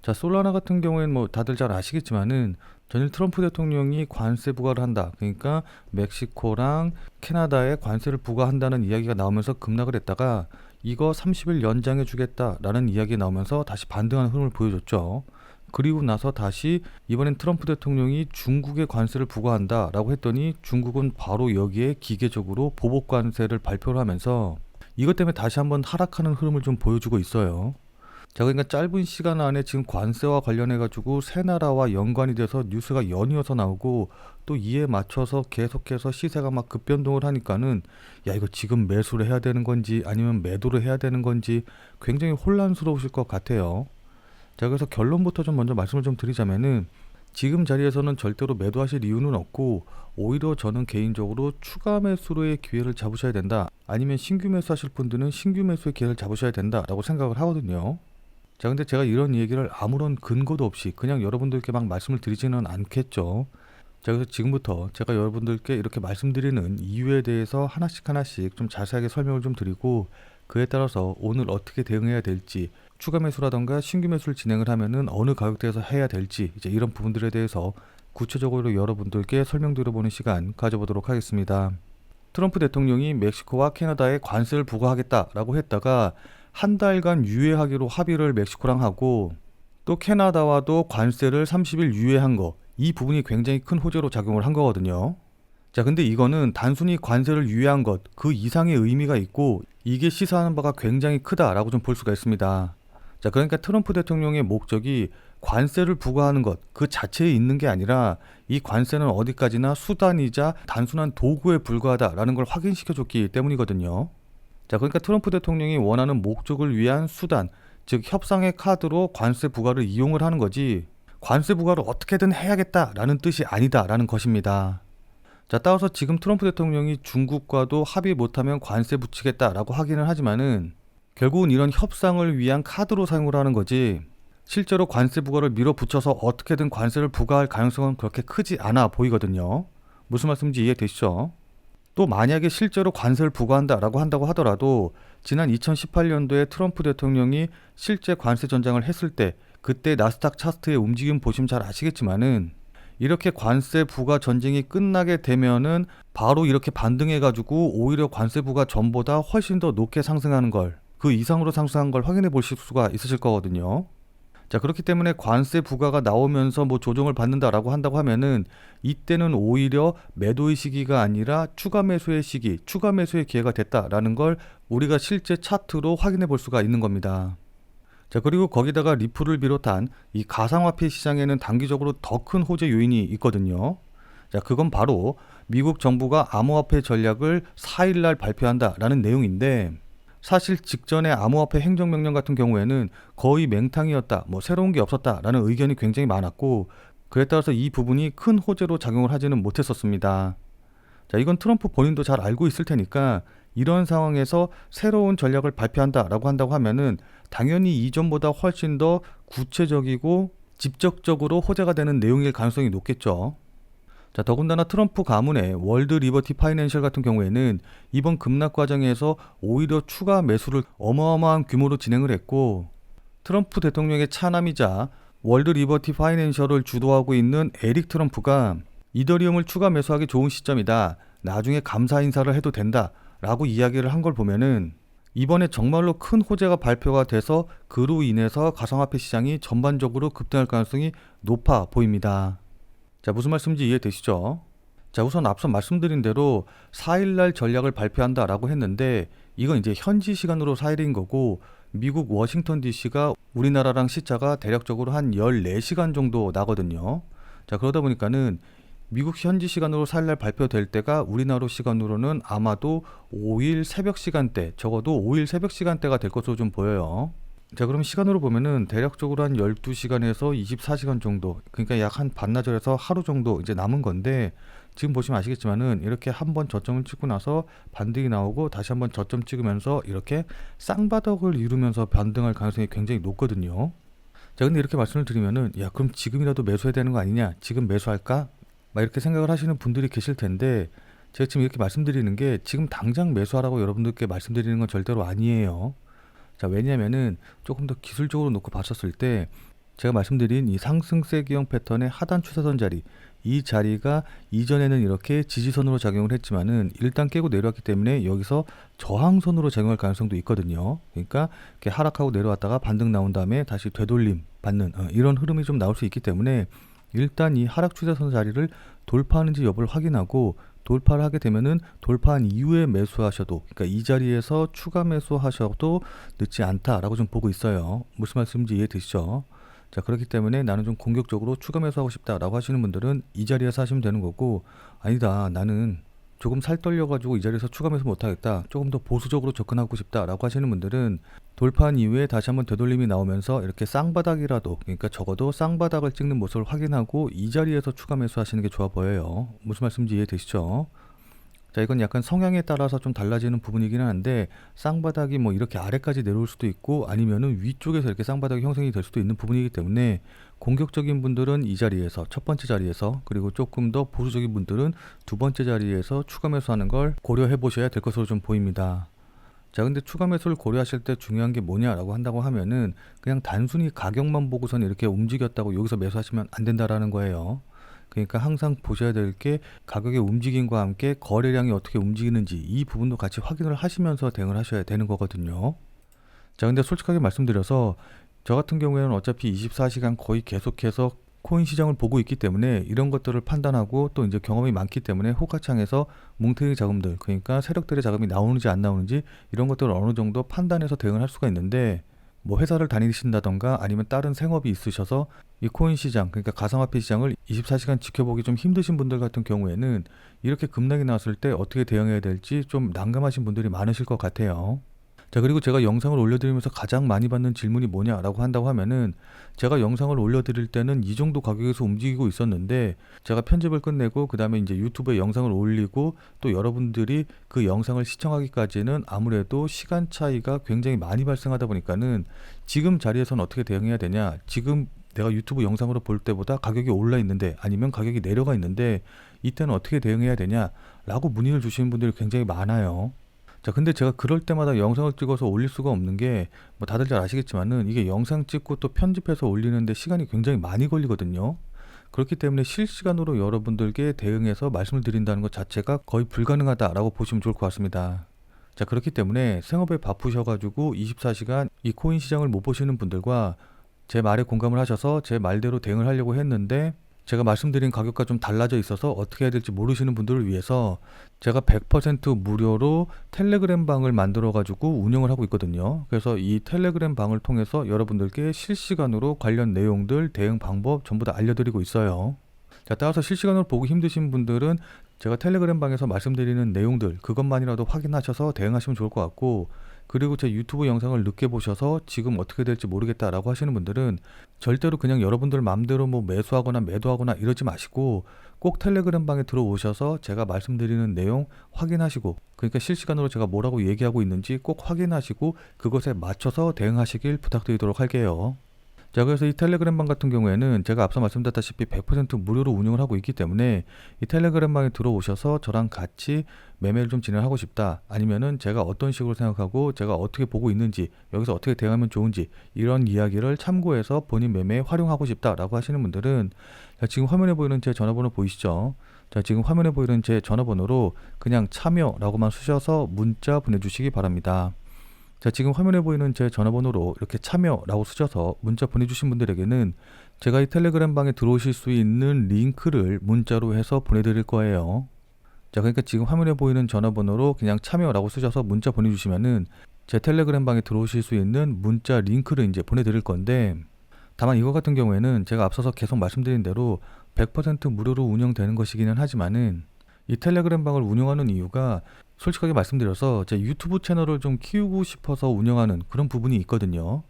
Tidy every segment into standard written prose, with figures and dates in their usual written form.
자, 솔라나 같은 경우에는 뭐 다들 잘 아시겠지만은 전일 트럼프 대통령이 관세 부과를 한다. 그러니까 멕시코랑 캐나다에 관세를 부과한다는 이야기가 나오면서 급락을 했다가 이거 30일 연장해 주겠다라는 이야기 나오면서 다시 반등하는 흐름을 보여줬죠. 그리고 나서 다시 이번엔 트럼프 대통령이 중국에 관세를 부과한다라고 했더니 중국은 바로 여기에 기계적으로 보복 관세를 발표를 하면서 이것 때문에 다시 한번 하락하는 흐름을 좀 보여주고 있어요. 자, 그러니까 짧은 시간 안에 지금 관세와 관련해 가지고 세 나라와 연관이 돼서 뉴스가 연이어서 나오고 또 이에 맞춰서 계속해서 시세가 막 급변동을 하니까는 야, 이거 지금 매수를 해야 되는 건지 아니면 매도를 해야 되는 건지 굉장히 혼란스러우실 것 같아요. 자, 그래서 결론부터 좀 먼저 말씀을 좀 드리자면은 지금 자리에서는 절대로 매도하실 이유는 없고 오히려 저는 개인적으로 추가 매수로의 기회를 잡으셔야 된다. 아니면 신규 매수하실 분들은 신규 매수의 기회를 잡으셔야 된다라고 생각을 하거든요. 자, 근데 제가 이런 얘기를 아무런 근거도 없이 그냥 여러분들께 막 말씀을 드리지는 않겠죠. 자, 그래서 지금부터 제가 여러분들께 이렇게 말씀드리는 이유에 대해서 하나씩 하나씩 좀 자세하게 설명을 좀 드리고 그에 따라서 오늘 어떻게 대응해야 될지 추가 매수라던가 신규 매수를 진행을 하면은 어느 가격대에서 해야 될지 이제 이런 부분들에 대해서 구체적으로 여러분들께 설명드려보는 시간 가져보도록 하겠습니다. 트럼프 대통령이 멕시코와 캐나다에 관세를 부과하겠다라고 했다가 한 달간 유예하기로 합의를 멕시코랑 하고 또 캐나다와도 관세를 30일 유예한 거, 이 부분이 굉장히 큰 호재로 작용을 한 거거든요. 자, 근데 이거는 단순히 관세를 유예한 것, 그 이상의 의미가 있고 이게 시사하는 바가 굉장히 크다라고 좀 볼 수가 있습니다. 자, 그러니까 트럼프 대통령의 목적이 관세를 부과하는 것 그 자체에 있는 게 아니라 이 관세는 어디까지나 수단이자 단순한 도구에 불과하다라는 걸 확인시켜줬기 때문이거든요. 자, 그러니까 트럼프 대통령이 원하는 목적을 위한 수단, 즉 협상의 카드로 관세 부과를 이용을 하는 거지 관세 부과를 어떻게든 해야겠다라는 뜻이 아니다라는 것입니다. 자, 따라서 지금 트럼프 대통령이 중국과도 합의 못하면 관세 붙이겠다라고 하기는 하지만은 결국은 이런 협상을 위한 카드로 사용을 하는 거지 실제로 관세 부과를 밀어붙여서 어떻게든 관세를 부과할 가능성은 그렇게 크지 않아 보이거든요. 무슨 말씀인지 이해되시죠? 또 만약에 실제로 관세를 부과한다라고 한다고 하더라도 지난 2018년도에 트럼프 대통령이 실제 관세 전장을 했을 때 그때 나스닥 차트의 움직임 보시면 잘 아시겠지만은 이렇게 관세 부과 전쟁이 끝나게 되면은 바로 이렇게 반등해가지고 오히려 관세 부과 전보다 훨씬 더 높게 상승하는 걸, 그 이상으로 상승한 걸 확인해 보실 수가 있으실 거거든요. 자, 그렇기 때문에 관세 부과가 나오면서 뭐 조정을 받는다라고 한다고 하면은 이때는 오히려 매도의 시기가 아니라 추가 매수의 시기, 추가 매수의 기회가 됐다라는 걸 우리가 실제 차트로 확인해 볼 수가 있는 겁니다. 자, 그리고 거기다가 리플을 비롯한 이 가상화폐 시장에는 단기적으로 더 큰 호재 요인이 있거든요. 자, 그건 바로 미국 정부가 암호화폐 전략을 4일날 발표한다라는 내용인데 사실 직전에 암호화폐 행정명령 같은 경우에는 거의 맹탕이었다, 뭐 새로운 게 없었다라는 의견이 굉장히 많았고 그에 따라서 이 부분이 큰 호재로 작용을 하지는 못했었습니다. 자, 이건 트럼프 본인도 잘 알고 있을 테니까 이런 상황에서 새로운 전략을 발표한다라고 한다고 하면은 당연히 이전보다 훨씬 더 구체적이고 직접적으로 호재가 되는 내용일 가능성이 높겠죠. 자, 더군다나 트럼프 가문의 월드 리버티 파이낸셜 같은 경우에는 이번 급락 과정에서 오히려 추가 매수를 어마어마한 규모로 진행을 했고 트럼프 대통령의 차남이자 월드 리버티 파이낸셜을 주도하고 있는 에릭 트럼프가 이더리움을 추가 매수하기 좋은 시점이다, 나중에 감사 인사를 해도 된다 라고 이야기를 한 걸 보면은 이번에 정말로 큰 호재가 발표가 돼서 그로 인해서 가상화폐 시장이 전반적으로 급등할 가능성이 높아 보입니다. 자, 무슨 말씀인지 이해되시죠? 자, 우선 앞서 말씀드린 대로 4일날 전략을 발표한다라고 했는데 이건 이제 현지 시간으로 4일인 거고 미국 워싱턴 DC가 우리나라랑 시차가 대략적으로 한 14시간 정도 나거든요. 자, 그러다 보니까는 미국 현지 시간으로 4일날 발표될 때가 우리나라 시간으로는 아마도 5일 새벽 시간대, 적어도 5일 새벽 시간대가 될 것으로 좀 보여요. 자, 그럼 시간으로 보면은 대략적으로 한 12시간에서 24시간 정도, 그러니까 약 한 반나절에서 하루 정도 이제 남은 건데 지금 보시면 아시겠지만은 이렇게 한번 저점을 찍고 나서 반등이 나오고 다시 한번 저점 찍으면서 이렇게 쌍바닥을 이루면서 변등할 가능성이 굉장히 높거든요. 자, 근데 이렇게 말씀을 드리면은 야, 그럼 지금이라도 매수해야 되는 거 아니냐? 지금 매수할까? 막 이렇게 생각을 하시는 분들이 계실 텐데 제가 지금 이렇게 말씀드리는 게 지금 당장 매수하라고 여러분들께 말씀드리는 건 절대로 아니에요. 자, 왜냐면은 조금 더 기술적으로 놓고 봤었을 때 제가 말씀드린 이 상승세기형 패턴의 하단 추세선 자리, 이 자리가 이전에는 이렇게 지지선으로 작용을 했지만은 일단 깨고 내려왔기 때문에 여기서 저항선으로 작용할 가능성도 있거든요. 그러니까 이렇게 하락하고 내려왔다가 반등 나온 다음에 다시 되돌림 받는 이런 흐름이 좀 나올 수 있기 때문에 일단 이 하락 추세선 자리를 돌파하는지 여부를 확인하고, 돌파를 하게 되면은 돌파한 이후에 매수하셔도, 그러니까 이 자리에서 추가 매수하셔도 늦지 않다라고 좀 보고 있어요. 무슨 말씀인지 이해되시죠? 자, 그렇기 때문에 나는 좀 공격적으로 추가 매수하고 싶다라고 하시는 분들은 이 자리에서 하시면 되는 거고, 아니다, 나는 조금 살 떨려가지고 이 자리에서 추가 매수 못하겠다, 조금 더 보수적으로 접근하고 싶다라고 하시는 분들은 돌파한 이후에 다시 한번 되돌림이 나오면서 이렇게 쌍바닥이라도, 그러니까 적어도 쌍바닥을 찍는 모습을 확인하고 이 자리에서 추가 매수하시는 게 좋아 보여요. 무슨 말씀인지 이해되시죠? 자, 이건 약간 성향에 따라서 좀 달라지는 부분이기는 한데, 쌍바닥이 뭐 이렇게 아래까지 내려올 수도 있고 아니면은 위쪽에서 이렇게 쌍바닥이 형성이 될 수도 있는 부분이기 때문에, 공격적인 분들은 이 자리에서 첫 번째 자리에서, 그리고 조금 더 보수적인 분들은 두 번째 자리에서 추가 매수하는 걸 고려해 보셔야 될 것으로 좀 보입니다. 자, 근데 추가 매수를 고려하실 때 중요한 게 뭐냐라고 한다고 하면은, 그냥 단순히 가격만 보고선 이렇게 움직였다고 여기서 매수하시면 안 된다라는 거예요. 그러니까 항상 보셔야 될 게 가격의 움직임과 함께 거래량이 어떻게 움직이는지, 이 부분도 같이 확인을 하시면서 대응을 하셔야 되는 거거든요. 자, 근데 솔직하게 말씀드려서 저 같은 경우에는 어차피 24시간 거의 계속해서 코인 시장을 보고 있기 때문에 이런 것들을 판단하고, 또 이제 경험이 많기 때문에 호가창에서 뭉탱이 자금들, 그러니까 세력들의 자금이 나오는지 안 나오는지 이런 것들을 어느 정도 판단해서 대응을 할 수가 있는데, 뭐 회사를 다니신다던가 아니면 다른 생업이 있으셔서 이 코인 시장, 그러니까 가상화폐 시장을 24시간 지켜보기 좀 힘드신 분들 같은 경우에는 이렇게 급락이 나왔을 때 어떻게 대응해야 될지 좀 난감하신 분들이 많으실 것 같아요. 자, 그리고 제가 영상을 올려드리면서 가장 많이 받는 질문이 뭐냐라고 한다고 하면은, 제가 영상을 올려드릴 때는 이 정도 가격에서 움직이고 있었는데 제가 편집을 끝내고 그 다음에 이제 유튜브에 영상을 올리고 또 여러분들이 그 영상을 시청하기까지는 아무래도 시간 차이가 굉장히 많이 발생하다 보니까는 지금 자리에서는 어떻게 대응해야 되냐, 지금 내가 유튜브 영상으로 볼 때보다 가격이 올라 있는데 아니면 가격이 내려가 있는데 이때는 어떻게 대응해야 되냐라고 문의를 주시는 분들이 굉장히 많아요. 자, 근데 제가 그럴 때마다 영상을 찍어서 올릴 수가 없는 게, 뭐 다들 잘 아시겠지만은 이게 영상 찍고 또 편집해서 올리는데 시간이 굉장히 많이 걸리거든요. 그렇기 때문에 실시간으로 여러분들께 대응해서 말씀을 드린다는 것 자체가 거의 불가능하다라고 보시면 좋을 것 같습니다. 자, 그렇기 때문에 생업에 바쁘셔가지고 24시간 이 코인 시장을 못 보시는 분들과 제 말에 공감을 하셔서 제 말대로 대응을 하려고 했는데 제가 말씀드린 가격과 좀 달라져 있어서 어떻게 해야 될지 모르시는 분들을 위해서 제가 100% 무료로 텔레그램 방을 만들어 가지고 운영을 하고 있거든요. 그래서 이 텔레그램 방을 통해서 여러분들께 실시간으로 관련 내용들, 대응 방법 전부 다 알려드리고 있어요. 자, 따라서 실시간으로 보기 힘드신 분들은 제가 텔레그램 방에서 말씀드리는 내용들 그것만이라도 확인하셔서 대응하시면 좋을 것 같고, 그리고 제 유튜브 영상을 늦게 보셔서 지금 어떻게 될지 모르겠다라고 하시는 분들은 절대로 그냥 여러분들 마음대로 뭐 매수하거나 매도하거나 이러지 마시고 꼭 텔레그램 방에 들어오셔서 제가 말씀드리는 내용 확인하시고, 그러니까 실시간으로 제가 뭐라고 얘기하고 있는지 꼭 확인하시고 그것에 맞춰서 대응하시길 부탁드리도록 할게요. 자, 그래서 이 텔레그램방 같은 경우에는 제가 앞서 말씀드렸다시피 100% 무료로 운영을 하고 있기 때문에 이 텔레그램방에 들어오셔서 저랑 같이 매매를 좀 진행하고 싶다, 아니면은 제가 어떤 식으로 생각하고 제가 어떻게 보고 있는지, 여기서 어떻게 대응하면 좋은지 이런 이야기를 참고해서 본인 매매에 활용하고 싶다라고 하시는 분들은, 자, 지금 화면에 보이는 제 전화번호 보이시죠? 자, 지금 화면에 보이는 제 전화번호로 그냥 참여라고만 쓰셔서 문자 보내주시기 바랍니다. 자, 지금 화면에 보이는 제 전화번호로 이렇게 참여라고 쓰셔서 문자 보내주신 분들에게는 제가 이 텔레그램 방에 들어오실 수 있는 링크를 문자로 해서 보내드릴 거예요. 자, 그러니까 지금 화면에 보이는 전화번호로 그냥 참여라고 쓰셔서 문자 보내주시면은 제 텔레그램 방에 들어오실 수 있는 문자 링크를 이제 보내드릴 건데, 다만 이거 같은 경우에는 제가 앞서서 계속 말씀드린 대로 100% 무료로 운영되는 것이기는 하지만은 이 텔레그램 방을 운영하는 이유가 솔직하게 말씀드려서 제 유튜브 채널을 좀 키우고 싶어서 운영하는 그런 부분이 있거든요.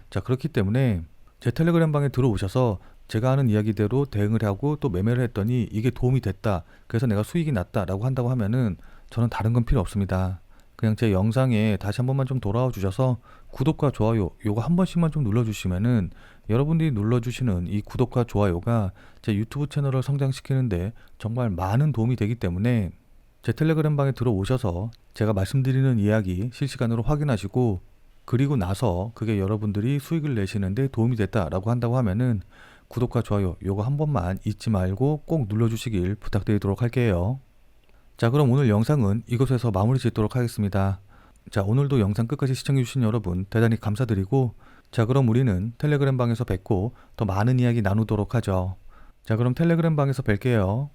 자, 그렇기 때문에 제 텔레그램 방에 들어오셔서 제가 하는 이야기대로 대응을 하고 또 매매를 했더니 이게 도움이 됐다, 그래서 내가 수익이 났다라고 한다고 하면은 저는 다른 건 필요 없습니다. 그냥 제 영상에 다시 한 번만 좀 돌아와 주셔서 구독과 좋아요 요거 한 번씩만 좀 눌러주시면은, 여러분들이 눌러주시는 이 구독과 좋아요가 제 유튜브 채널을 성장시키는데 정말 많은 도움이 되기 때문에 제 텔레그램 방에 들어오셔서 제가 말씀드리는 이야기 실시간으로 확인하시고 그리고 나서 그게 여러분들이 수익을 내시는데 도움이 됐다라고 한다고 하면은 구독과 좋아요 요거 한 번만 잊지 말고 꼭 눌러주시길 부탁드리도록 할게요. 자, 그럼 오늘 영상은 이곳에서 마무리 짓도록 하겠습니다. 자, 오늘도 영상 끝까지 시청해주신 여러분 대단히 감사드리고, 자, 그럼 우리는 텔레그램 방에서 뵙고 더 많은 이야기 나누도록 하죠. 자, 그럼 텔레그램 방에서 뵐게요.